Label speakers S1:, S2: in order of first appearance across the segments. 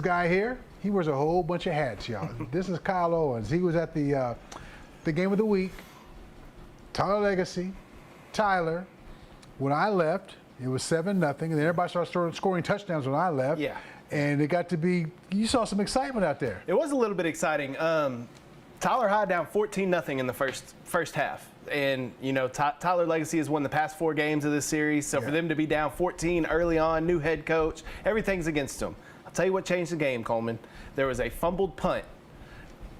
S1: guy here, he wears a whole bunch of hats, y'all. This is Kyle Owens. He was at the game of the week. Tyler Legacy, Tyler. When I left, it was 7-0, and then everybody started scoring touchdowns when I left.
S2: Yeah.
S1: And it got to be, you saw some excitement out there.
S2: It was a little bit exciting. Tyler High down 14-0 in the first half. And, you know, Tyler Legacy has won the past 4 games of this series. So for them to be down 14 early on, new head coach, everything's against them. I'll tell you what changed the game, Coleman. There was a fumbled punt.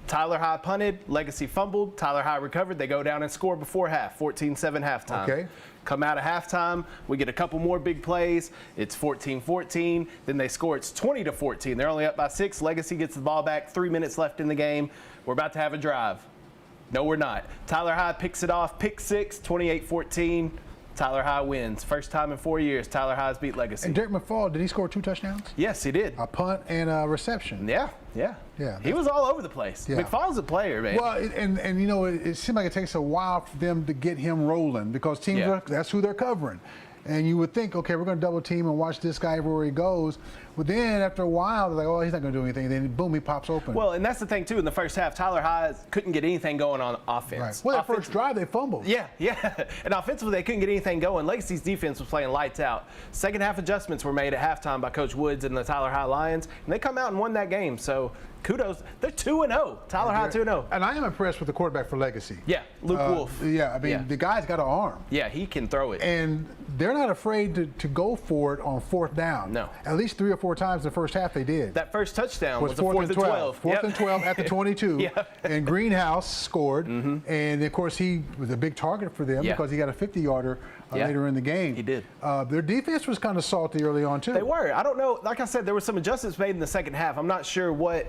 S2: Tyler High punted, Legacy fumbled, Tyler High recovered. They go down and score before half, 14-7 halftime.
S1: Okay.
S2: Come out of halftime, we get a couple more big plays. It's 14-14. Then they score. It's 20-14. They're only up by 6. Legacy gets the ball back. 3 minutes left in the game. We're about to have a drive. No, we're not. Tyler High picks it off. Pick 6, 28-14. Tyler High wins. First time in 4 years, Tyler High's beat Legacy.
S1: And Derek McFall, did he score 2 touchdowns?
S2: Yes, he did.
S1: A punt and a reception.
S2: Yeah. He was all over the place.
S1: Yeah.
S2: McFall's a player, man.
S1: Well, and you know, it seems like it takes a while for them to get him rolling because teams, that's who they're covering. And you would think, okay, we're going to double team and watch this guy everywhere he goes. But then after a while, they're like, oh, he's not going to do anything. Then boom, he pops open.
S2: Well, and that's the thing, too. In the first half, Tyler High couldn't get anything going on offense.
S1: Right. Well, that first drive, they fumbled.
S2: Yeah. And offensively, they couldn't get anything going. Legacy's defense was playing lights out. Second half adjustments were made at halftime by Coach Woods and the Tyler High Lions, and they come out and won that game. So kudos. They're 2-0. Tyler High 2-0.
S1: And I am impressed with the quarterback for Legacy.
S2: Yeah, Luke Wolf.
S1: Yeah, I mean, the guy's got an arm.
S2: Yeah, he can throw it.
S1: And they're not afraid to go for it on 4th down.
S2: No.
S1: At least 3 or 4 times in the first half they did.
S2: That first touchdown was a 4th and 12.
S1: 4th and 12 at the 22.
S2: Yeah.
S1: And Greenhouse scored. And, of course, he was a big target for them because he got a 50-yarder later in the game.
S2: He did.
S1: Their defense was kind of salty early on, too.
S2: They were. I don't know. Like I said, there were some adjustments made in the second half. I'm not sure what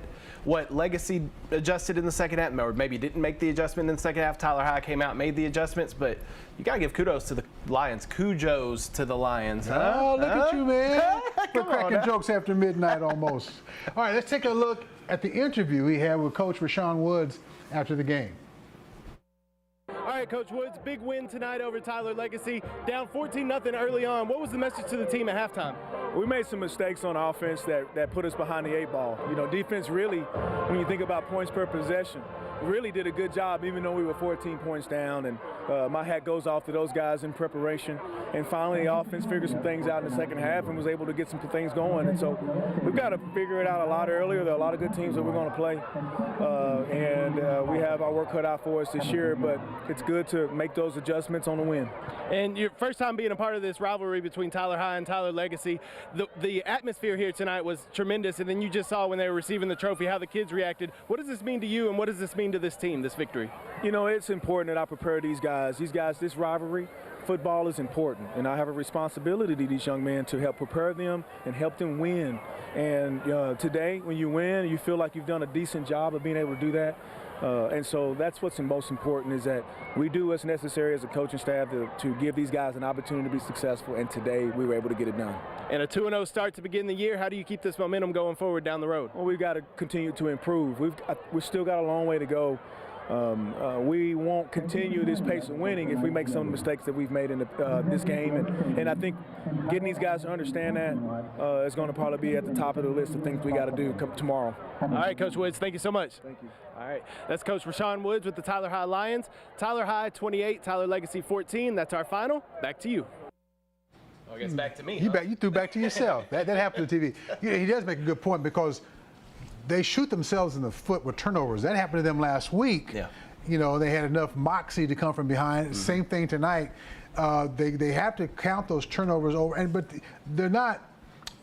S2: Legacy adjusted in the second half, or maybe didn't make the adjustment in the second half. Tyler High came out and made the adjustments, but you got to give kudos to the Lions. Cujos to the Lions.
S1: Oh, look at you, man. We're cracking jokes after midnight almost. All right, let's take a look at the interview we had with Coach Rashawn Woods after the game.
S3: All right, Coach Woods, big win tonight over Tyler Legacy. Down 14-0 early on. What was the message to the team at halftime?
S4: We made some mistakes on offense that put us behind the 8 ball. You know, defense really, when you think about points per possession, really did a good job even though we were 14 points down. And my hat goes off to those guys in preparation. And finally, the offense figured some things out in the second half and was able to get some things going. And so we've got to figure it out a lot earlier. There are a lot of good teams that we're going to play. And we have our work cut out for us this year, but it's good to make those adjustments on the win.
S3: And your first time being a part of this rivalry between Tyler High and Tyler Legacy, the atmosphere here tonight was tremendous, and then you just saw when they were receiving the trophy how the kids reacted. What does this mean to you, and what does this mean to this team, this victory?
S4: You know, it's important that I prepare these guys. This rivalry, football is important, and I have a responsibility to these young men to help prepare them and help them win. And today, when you win, you feel like you've done a decent job of being able to do that. And so that's what's most important, is that we do what's necessary as a coaching staff to give these guys an opportunity to be successful, and today we were able to get it done.
S3: And a 2-0 start to begin the year. How do you keep this momentum going forward down the road?
S4: Well, we've got to continue to improve. We've still got a long way to go. We won't continue this pace of winning if we make some of the mistakes that we've made in this game. And I think getting these guys to understand that is going to probably be at the top of the list of things we got to do tomorrow.
S3: All right, Coach Woods, thank you so much.
S4: Thank you.
S3: All right, that's Coach Rashawn Woods with the Tyler High Lions. Tyler High 28, Tyler Legacy 14. That's our final. Back to you.
S2: Oh, I guess back to me.
S1: You threw back to yourself. that happened to TV. He does make a good point because they shoot themselves in the foot with turnovers. That happened to them last week.
S2: Yeah.
S1: You know, they had enough moxie to come from behind. Same thing tonight. They have to count those turnovers over, but they're not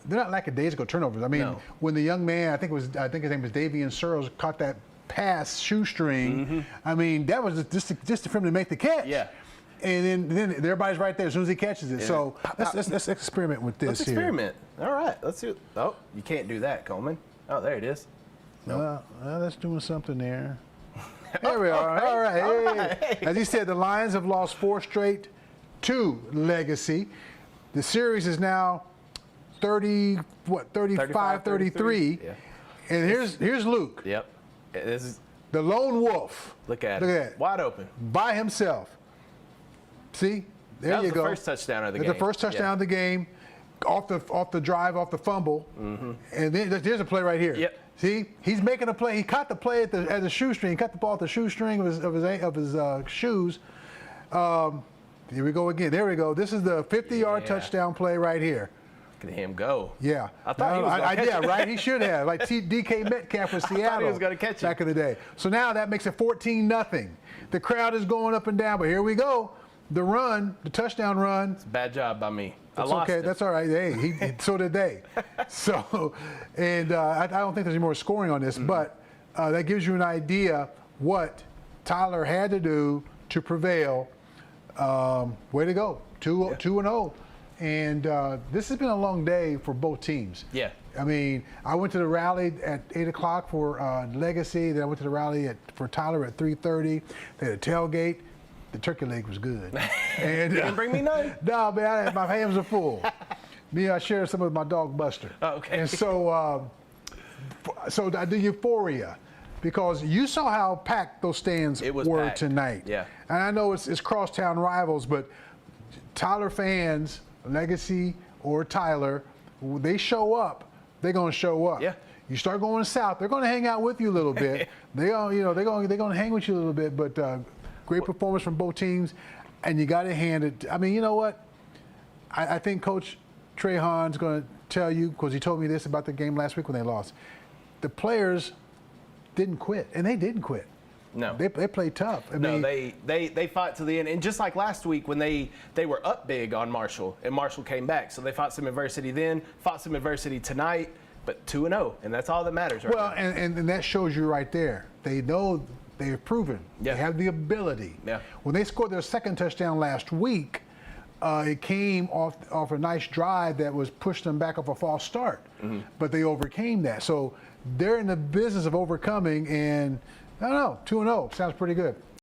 S1: lackadaisical turnovers. I mean, when the young man, I think his name was Davian Searles, caught that pass shoestring. I mean, that was just for him to make the catch.
S2: Yeah.
S1: And then everybody's right there as soon as he catches it. Yeah. So let's experiment with this.
S2: Let's experiment. All right. Let's do it. Oh, you can't do that, Coleman. Oh, there it is.
S1: Nope. That's doing something there. There we are. All right. Hey. As he said, the Lions have lost 4 straight to Legacy. The series is now 35-33.
S2: Yeah.
S1: And here's Luke.
S2: Yep. This is
S1: the lone wolf.
S2: Look at it. Wide open.
S1: By himself. See? There you go.
S2: That was the first touchdown of the game.
S1: The first touchdown of the game. off the drive, off the fumble, and then there's a play right here.
S2: Yep.
S1: See, he's making a play. He caught the play at the shoestring. He caught the ball at the shoestring of his shoes. Here we go again. There we go. This is the 50-yard touchdown play right here.
S2: Look at him go.
S1: Yeah.
S2: I thought he was going to catch it.
S1: Right? He should have. Like DK Metcalf with Seattle.
S2: I thought he was going to catch it.
S1: Back in the day. So now that makes it 14-0. The crowd is going up and down, but here we go. The run, the touchdown run.
S2: It's a bad job by me.
S1: That's
S2: I lost
S1: okay.
S2: it.
S1: That's all right. Hey, so did they. So, and I don't think there's any more scoring on this, but that gives you an idea what Tyler had to do to prevail. Way to go. 2-0. And this has been a long day for both teams.
S2: Yeah.
S1: I mean, I went to the rally at 8 o'clock for Legacy. Then I went to the rally for Tyler at 3:30. They had a tailgate. The turkey leg was good. And
S2: You didn't bring me none?
S1: No, man, my hands are full. I shared some with my dog Buster.
S2: Oh, okay.
S1: And so the euphoria, because you saw how packed those stands were
S2: packed
S1: tonight.
S2: Yeah.
S1: And I know it's crosstown rivals, but Tyler fans, Legacy or Tyler, they show up, they're gonna show up.
S2: Yeah.
S1: You start going south, they're gonna hang out with you a little bit. They're gonna hang with you a little bit, but great performance from both teams, and you got to hand it. I mean, you know what? I think Coach Trahan's going to tell you, because he told me this about the game last week when they lost. The players didn't quit, and they didn't quit.
S2: No.
S1: They played tough. I
S2: No,
S1: mean,
S2: they fought to the end. And just like last week when they were up big on Marshall, and Marshall came back. So they fought some adversity then, fought some adversity tonight, but 2-0, and that's all that matters right now.
S1: And that shows you right there. They know. They have proven they have the ability.
S2: Yeah.
S1: When they scored their second touchdown last week, it came off a nice drive that was pushed them back off a false start. But they overcame that. So they're in the business of overcoming, and I don't know, 2-0 sounds pretty good.